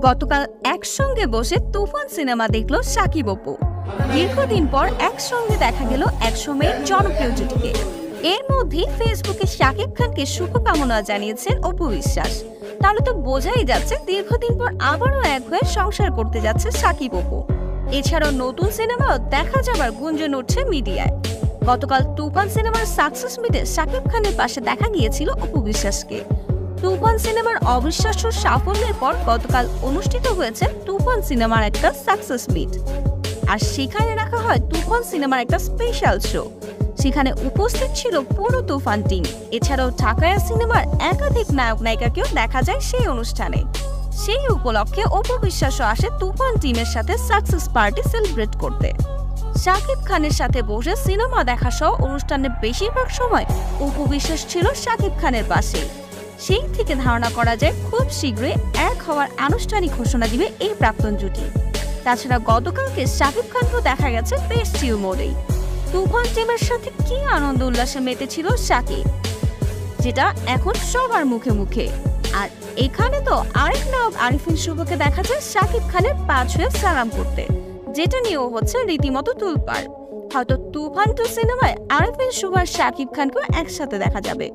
গতকাল একসঙ্গে বসে তুফান সিনেমা দেখল সাকিব অপু। দীর্ঘদিন পর একসঙ্গে দেখা গেল একসময়ের জনপ্রিয় জুটিকে। এর মধ্যে ফেসবুকে শাকিব খানকে শুভকামনা জানিয়েছেন অপু বিশ্বাস। তাহলে তো বোঝাই যাচ্ছে দীর্ঘদিন পর আবারও এক হয়ে সংসার করতে যাচ্ছে সাকিব অপু। এছাড়াও নতুন সিনেমাও দেখা যাবার গুঞ্জন উঠছে মিডিয়ায়। গতকাল তুফান সিনেমার সাকসেস মিটে শাকিব খানের পাশে দেখা গিয়েছিল অপু বিশ্বাসকে। তুফান সিনেমার অবিশ্বাস্য সাফল্যের পর গতকাল অনুষ্ঠিত হয়েছে তুফান সিনেমার একটা সাকসেস মিট। আর সেখানে রাখা হয় তুফান সিনেমার একটা স্পেশাল শো। সেখানে উপস্থিত ছিল পুরো তুফান টিম। এছাড়াও ঢাকায়া সিনেমার একাধিক নায়ক নায়িকাকেও দেখা যায় সেই অনুষ্ঠানে। সেই উপলক্ষে অপু বিশ্বাসও আসে তুফান টিমের সাথে সাকসেস পার্টি সেলিব্রেট করতে। শাকিব খানের সাথে বসে সিনেমা দেখা সহ অনুষ্ঠানের বেশিরভাগ সময় অপু বিশ্বাস ছিল শাকিব খানের পাশে। সেই থেকে ধারণা করা যায় খুব শীঘ্রই এক হওয়ার আনুষ্ঠানিক ঘোষণা দিবে এই প্রাক্তন জুটি। তাছাড়া গতকালকে শাকিব খানকেও দেখা গেছে বেশ চিল মোডেই। তুফান টিমের সাথে কি আনন্দ উল্লাসে মেতেছিল শাকিব, যেটা এখন সবার মুখে মুখে। আর এখানে তো আরেক নায়ক আরিফিন শুভকে দেখা যায় শাকিব খানের পা ছুঁয়ে সালাম করতে, যেটা নিয়েও হচ্ছে রীতিমতো তুলপাড়। হয়তো তুফান 2 সিনেমায় আরিফিন শুভ আর শাকিব খানকেও একসাথে দেখা যাবে।